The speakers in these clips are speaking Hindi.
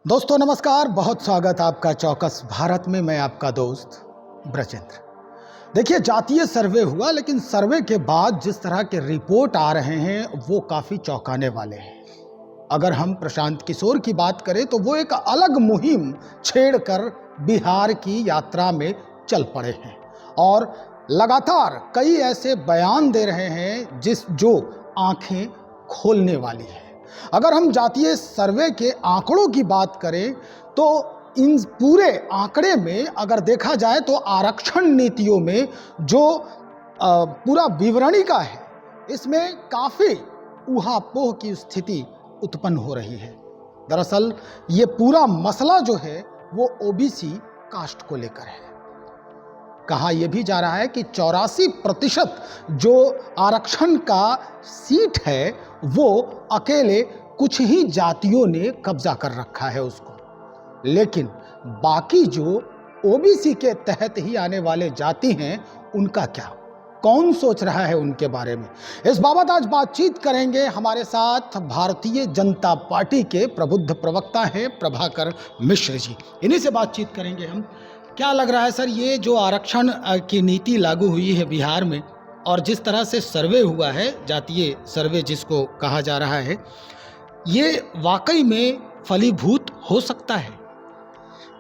दोस्तों नमस्कार, बहुत स्वागत आपका चौकस भारत में। मैं आपका दोस्त ब्रजेंद्र। देखिए, जातीय सर्वे हुआ, लेकिन सर्वे के बाद जिस तरह के रिपोर्ट आ रहे हैं वो काफ़ी चौंकाने वाले हैं। अगर हम प्रशांत किशोर की बात करें तो वो एक अलग मुहिम छेड़कर बिहार की यात्रा में चल पड़े हैं और लगातार कई ऐसे बयान दे रहे हैं जो आंखें खोलने वाली है। अगर हम जातीय सर्वे के आंकड़ों की बात करें तो इन पूरे आंकड़े में अगर देखा जाए तो आरक्षण नीतियों में जो पूरा विवरणिका है, इसमें काफ़ी ऊहापोह की स्थिति उत्पन्न हो रही है। दरअसल ये पूरा मसला जो है वो ओबीसी कास्ट को लेकर है। कहा यह भी जा रहा है कि 84% जो आरक्षण का सीट है वो अकेले कुछ ही जातियों ने कब्जा कर रखा है उसको, लेकिन बाकी जो ओबीसी के तहत ही आने वाले जाति हैं उनका क्या, कौन सोच रहा है उनके बारे में। इस बाबत आज बातचीत करेंगे। हमारे साथ भारतीय जनता पार्टी के प्रबुद्ध प्रवक्ता हैं प्रभाकर मिश्र जी, इन्हीं से बातचीत करेंगे हम। क्या लग रहा है सर, ये जो आरक्षण की नीति लागू हुई है बिहार में और जिस तरह से सर्वे हुआ है, जातीय सर्वे जिसको कहा जा रहा है, ये वाकई में फलीभूत हो सकता है?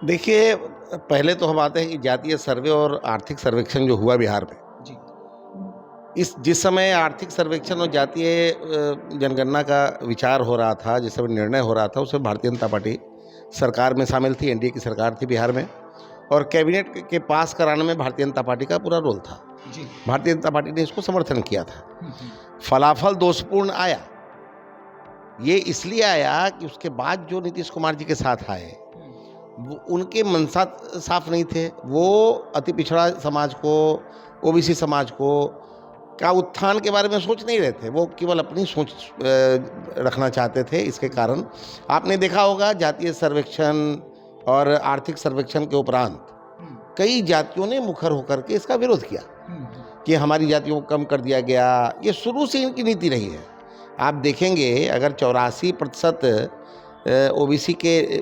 देखिए, पहले तो हम आते हैं कि जातीय सर्वे और आर्थिक सर्वेक्षण जो हुआ बिहार में जी, जिस समय आर्थिक सर्वेक्षण और जातीय जनगणना का विचार हो रहा था, जिस समय निर्णय हो रहा था, उसमें भारतीय जनता पार्टी सरकार में शामिल थी। एनडीए की सरकार थी बिहार में और कैबिनेट के पास कराने में भारतीय जनता पार्टी का पूरा रोल था जी। भारतीय जनता पार्टी ने इसको समर्थन किया था। फलाफल दोषपूर्ण आया। ये इसलिए आया कि उसके बाद जो नीतीश कुमार जी के साथ आए वो उनके मनसा साफ नहीं थे। वो अति पिछड़ा समाज को, ओबीसी समाज को का उत्थान के बारे में सोच नहीं रहे थे। वो केवल अपनी सोच रखना चाहते थे। इसके कारण आपने देखा होगा जातीय सर्वेक्षण और आर्थिक सर्वेक्षण के उपरांत कई जातियों ने मुखर होकर के इसका विरोध किया कि हमारी जातियों को कम कर दिया गया। ये शुरू से इनकी नीति रही है। आप देखेंगे, अगर 84% ओबीसी के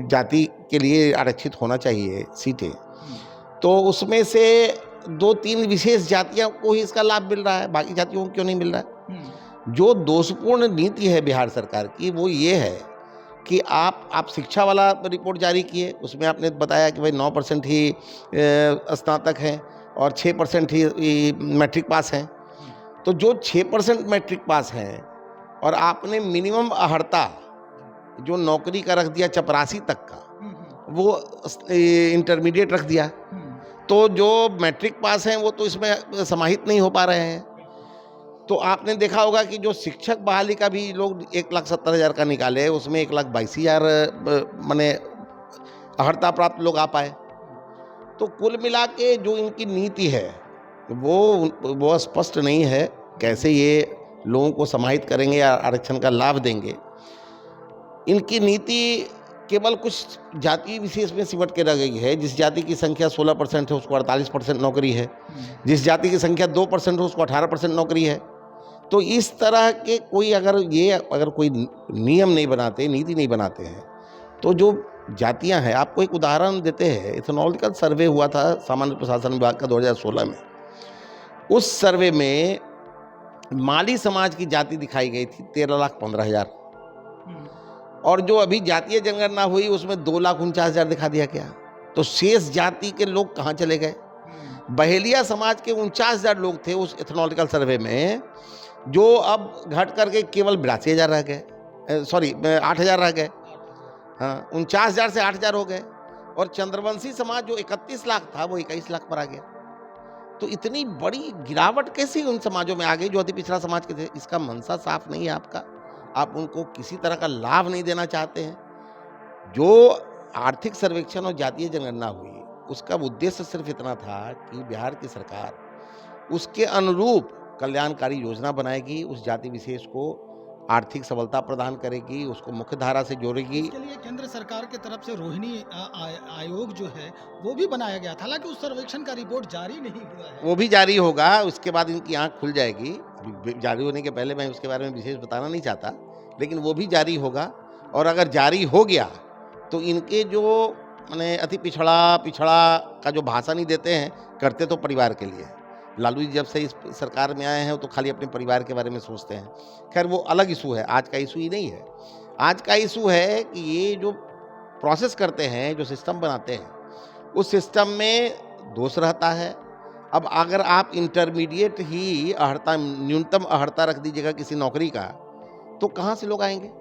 जाति के लिए आरक्षित होना चाहिए सीटें, तो उसमें से 2-3 विशेष जातियों को ही इसका लाभ मिल रहा है, बाकी जातियों को क्यों नहीं मिल रहा है? जो दोषपूर्ण नीति है बिहार सरकार की वो ये है कि आप शिक्षा वाला रिपोर्ट जारी किए, उसमें आपने बताया कि भाई 9% ही स्नातक हैं और 6% ही मैट्रिक पास हैं। तो जो 6% मैट्रिक पास हैं और आपने मिनिमम अहर्ता जो नौकरी का रख दिया चपरासी तक का, वो इंटरमीडिएट रख दिया, तो जो मैट्रिक पास हैं वो तो इसमें समाहित नहीं हो पा रहे हैं। तो आपने देखा होगा कि जो शिक्षक बहाली का भी लोग 1,70,000 का निकाले, उसमें 1,22,000 माने अहर्ता प्राप्त लोग आ पाए। तो कुल मिला के जो इनकी नीति है वो स्पष्ट नहीं है, कैसे ये लोगों को समाहित करेंगे या आरक्षण का लाभ देंगे। इनकी नीति केवल कुछ जाति विशेष में सिमट के रह गई है। जिस जाति की संख्या 16% है उसको 48% नौकरी है, जिस जाति की संख्या 2% है उसको 18% नौकरी है। तो इस तरह के अगर कोई नियम नहीं बनाते, नीति नहीं बनाते हैं, तो जो जातियां हैं, आपको एक उदाहरण देते हैं। इथेनॉल का सर्वे हुआ था सामान्य प्रशासन विभाग का 2016 में। उस सर्वे में माली समाज की जाति दिखाई गई थी 13,15,000 और जो अभी जातीय जनगणना हुई उसमें 2,49,000 दिखा दिया गया। तो शेष जाति के लोग कहाँ चले गए? बहेलिया समाज के 49,000 लोग थे उस इथेनॉलिकल सर्वे में, जो अब घट करके केवल 82,000 रह गए, 8,000 रह गए। हाँ, 49,000 से 8,000 हो गए। और चंद्रवंशी समाज जो 31 लाख था वो 21 लाख पर आ गया। तो इतनी बड़ी गिरावट कैसे उन समाजों में आ गई जो अति पिछड़ा समाज के थे? इसका मनसा साफ नहीं है आपका। आप उनको किसी तरह का लाभ नहीं देना चाहते हैं। जो आर्थिक सर्वेक्षण और जातीय जनगणना हुई उसका उद्देश्य सिर्फ इतना था कि बिहार की सरकार उसके अनुरूप कल्याणकारी योजना बनाएगी, उस जाति विशेष को आर्थिक सबलता प्रदान करेगी, उसको मुख्य धारा से जोड़ेगी। इसके लिए केंद्र सरकार की तरफ से रोहिणी आयोग जो है वो भी बनाया गया था, हालांकि उस सर्वेक्षण का रिपोर्ट जारी नहीं हुआ है। वो भी जारी होगा, उसके बाद इनकी आंख खुल जाएगी। अभी जारी होने के पहले मैं उसके बारे में विशेष बताना नहीं चाहता, लेकिन वो भी जारी होगा। और अगर जारी हो गया तो इनके जो माने अति पिछड़ा पिछड़ा का जो भाषण ही देते हैं, करते तो परिवार के लिए। लालू जी जब से इस सरकार में आए हैं तो खाली अपने परिवार के बारे में सोचते हैं। खैर वो अलग इशू है, आज का इशू ही नहीं है। आज का इशू है कि ये जो प्रोसेस करते हैं, जो सिस्टम बनाते हैं, उस सिस्टम में दोष रहता है। अब अगर आप इंटरमीडिएट ही अहर्ता, न्यूनतम अहर्ता रख दीजिएगा किसी नौकरी का, तो कहाँ से लोग आएंगे?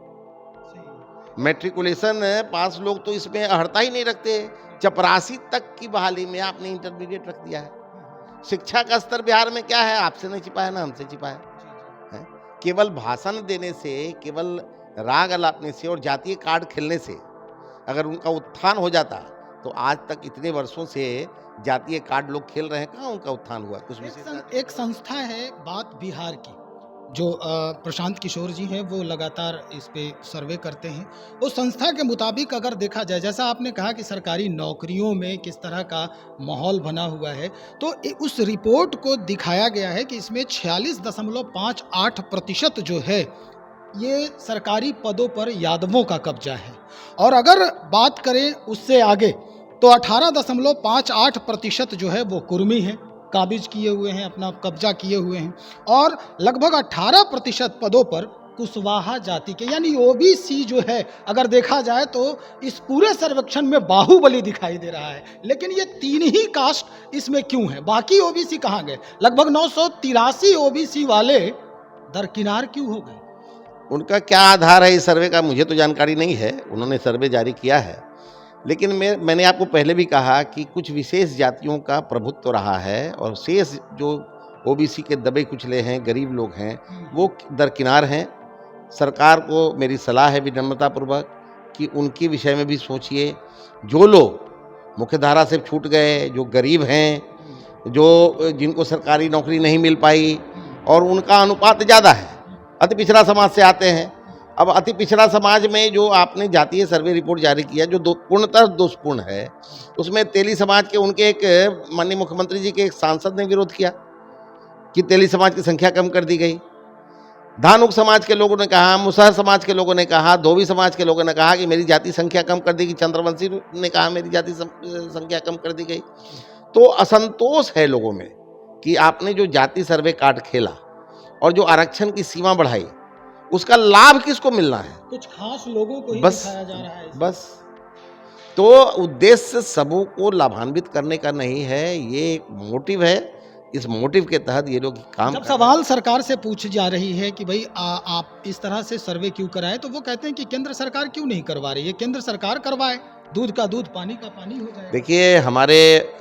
मैट्रिकुलेशन पास लोग तो इसमें अहर्ता ही नहीं रखते। चपरासी तक की बहाली में आपने इंटरमीडिएट रख दिया है। शिक्षा का स्तर बिहार में क्या है? आपसे नहीं छिपा है, ना हमसे छिपा है। केवल भाषण देने से, केवल राग अलापने से और जातीय कार्ड खेलने से अगर उनका उत्थान हो जाता तो आज तक इतने वर्षों से जातीय कार्ड लोग खेल रहे हैं, कहाँ उनका उत्थान हुआ? कुछ विशेष एक संस्था है बात बिहार की, जो प्रशांत किशोर जी हैं, वो लगातार इस पे सर्वे करते हैं। उस संस्था के मुताबिक अगर देखा जाए, जैसा आपने कहा कि सरकारी नौकरियों में किस तरह का माहौल बना हुआ है, तो उस रिपोर्ट को दिखाया गया है कि इसमें 46.58% जो है ये सरकारी पदों पर यादवों का कब्जा है। और अगर बात करें उससे आगे तो 18.58% जो है वो कुर्मी हैं, काबिज किए हुए हैं, अपना कब्जा किए हुए हैं। और लगभग 18% पदों पर कुशवाहा जाति के, यानी ओबीसी जो है, अगर देखा जाए तो इस पूरे सर्वेक्षण में बाहुबली दिखाई दे रहा है। लेकिन ये 3 ही कास्ट इसमें क्यों है? बाकी ओबीसी कहाँ गए? लगभग 983 ओबीसी वाले दरकिनार क्यों हो गए? उनका क्या आधार है इस सर्वे का, मुझे तो जानकारी नहीं है। उन्होंने सर्वे जारी किया है, लेकिन मैंने आपको पहले भी कहा कि कुछ विशेष जातियों का प्रभुत्व रहा है और शेष जो ओबीसी के दबे कुचले हैं, गरीब लोग हैं, वो दरकिनार हैं। सरकार को मेरी सलाह है विनम्रतापूर्वक कि उनके विषय में भी सोचिए। जो लोग मुख्यधारा से छूट गए, जो गरीब हैं, जो जिनको सरकारी नौकरी नहीं मिल पाई और उनका अनुपात ज़्यादा है, अति पिछड़ा समाज से आते हैं। अब अति पिछड़ा समाज में जो आपने जातीय सर्वे रिपोर्ट जारी किया, जो पूर्णतः दोषपूर्ण है, उसमें तेली समाज के उनके एक माननीय मुख्यमंत्री जी के एक सांसद ने विरोध किया कि तेली समाज की संख्या कम कर दी गई। धानुक समाज के लोगों ने कहा, मुसहर समाज के लोगों ने कहा, धोबी समाज के लोगों ने कहा कि मेरी जाति संख्या कम कर दी गई। चंद्रवंशी ने कहा मेरी जाति संख्या कम कर दी गई। तो असंतोष है लोगों में कि आपने जो जाति सर्वे कार्ड खेला और जो आरक्षण की सीमा बढ़ाई, उसका लाभ किसको मिलना है? कुछ खास लोगों को ही बस दिखाया जा रहा है। बस तो उद्देश्य सबों को लाभान्वित करने का नहीं है, ये एक मोटिव है। इस मोटिव के तहत ये लोग काम जब सवाल सरकार से पूछी जा रही है कि भाई आप इस तरह से सर्वे क्यों कराएं, तो वो कहते हैं कि केंद्र सरकार क्यों नहीं करवा रही है, केंद्र सरकार करवाए, दूध का दूध पानी का पानी हो जाए। देखिए, हमारे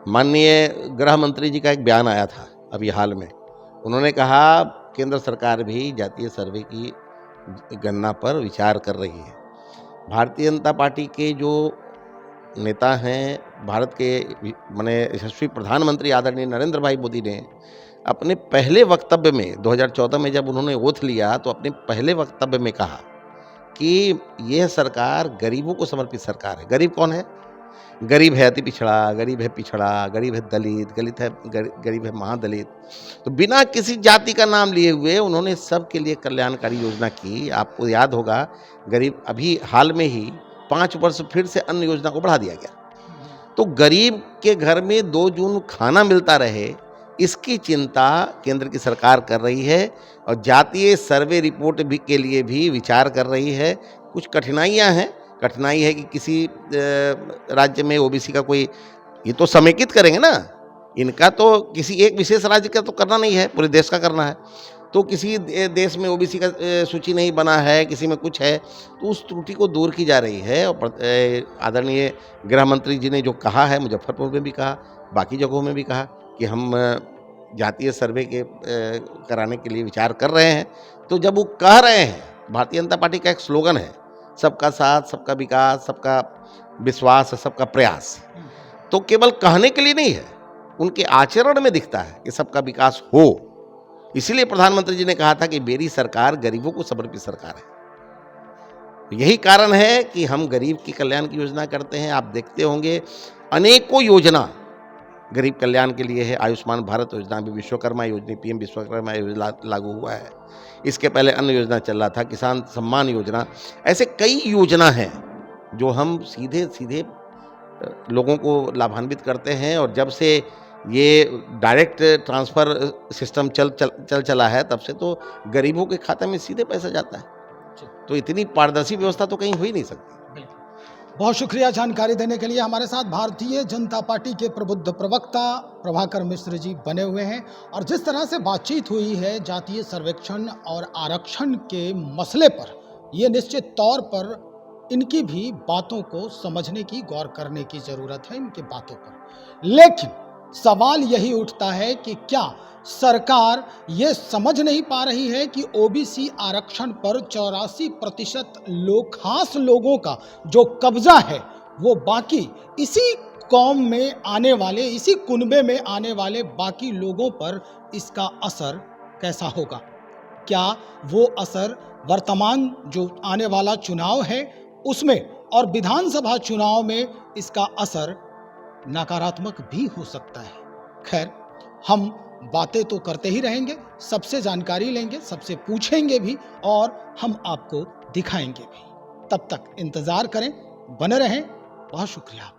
माननीय गृह मंत्री जी का एक बयान आया था अभी हाल में। उन्होंने कहा केंद्र सरकार भी जातीय सर्वे की गणना पर विचार कर रही है। भारतीय जनता पार्टी के जो नेता हैं, भारत के माने यशस्वी प्रधानमंत्री आदरणीय नरेंद्र भाई मोदी ने अपने पहले वक्तव्य में 2014 में जब उन्होंने ओथ लिया, तो अपने पहले वक्तव्य में कहा कि यह सरकार गरीबों को समर्पित सरकार है। गरीब कौन है? गरीब है अति पिछड़ा, गरीब है पिछड़ा, गरीब है दलित, गरीब है महादलित। तो बिना किसी जाति का नाम लिए हुए उन्होंने सबके लिए कल्याणकारी योजना की। आपको याद होगा, गरीब अभी हाल में ही 5 वर्ष फिर से अन्न योजना को बढ़ा दिया गया। तो गरीब के घर में 2 जून खाना मिलता रहे, इसकी चिंता केंद्र की सरकार कर रही है और जातीय सर्वे रिपोर्ट भी के लिए भी विचार कर रही है। कुछ कठिनाइयाँ हैं। कठिनाई है कि किसी राज्य में ओबीसी का कोई, ये तो समेकित करेंगे ना, इनका तो किसी एक विशेष राज्य का तो करना नहीं है, पूरे देश का करना है। तो किसी देश में ओबीसी का सूची नहीं बना है, किसी में कुछ है, तो उस त्रुटि को दूर की जा रही है। और आदरणीय गृह मंत्री जी ने जो कहा है, मुजफ्फरपुर में भी कहा, बाकी जगहों में भी कहा कि हम जातीय सर्वे के कराने के लिए विचार कर रहे हैं। तो जब वो कह रहे हैं, भारतीय जनता पार्टी का एक स्लोगन है, सबका साथ, सबका विकास, सबका विश्वास, सबका प्रयास, तो केवल कहने के लिए नहीं है, उनके आचरण में दिखता है कि सबका विकास हो। इसीलिए प्रधानमंत्री जी ने कहा था कि मेरी सरकार गरीबों को समर्पित सरकार है। यही कारण है कि हम गरीब की कल्याण की योजना करते हैं। आप देखते होंगे अनेकों योजना गरीब कल्याण के लिए है। आयुष्मान भारत योजना भी, विश्वकर्मा योजना, पीएम विश्वकर्मा योजना लागू हुआ है। इसके पहले अन्न योजना चल रहा था, किसान सम्मान योजना, ऐसे कई योजना हैं जो हम सीधे सीधे लोगों को लाभान्वित करते हैं। और जब से ये डायरेक्ट ट्रांसफ़र सिस्टम चला है, तब से तो गरीबों के खाते में सीधे पैसा जाता है। तो इतनी पारदर्शी व्यवस्था तो कहीं हो ही नहीं सकती। बहुत शुक्रिया जानकारी देने के लिए। हमारे साथ भारतीय जनता पार्टी के प्रबुद्ध प्रवक्ता प्रभाकर मिश्र जी बने हुए हैं। और जिस तरह से बातचीत हुई है जातीय सर्वेक्षण और आरक्षण के मसले पर, ये निश्चित तौर पर इनकी भी बातों को समझने की, गौर करने की ज़रूरत है इनकी बातों पर। लेकिन सवाल यही उठता है कि क्या सरकार ये समझ नहीं पा रही है कि ओबीसी आरक्षण पर 84% खास लोगों का जो कब्जा है वो बाकी इसी कौम में आने वाले, इसी कुनबे में आने वाले बाकी लोगों पर इसका असर कैसा होगा? क्या वो असर वर्तमान जो आने वाला चुनाव है उसमें और विधानसभा चुनाव में इसका असर नकारात्मक भी हो सकता है? खैर, हम बातें तो करते ही रहेंगे, सबसे जानकारी लेंगे, सबसे पूछेंगे भी और हम आपको दिखाएंगे भी। तब तक इंतज़ार करें, बने रहें। बहुत शुक्रिया।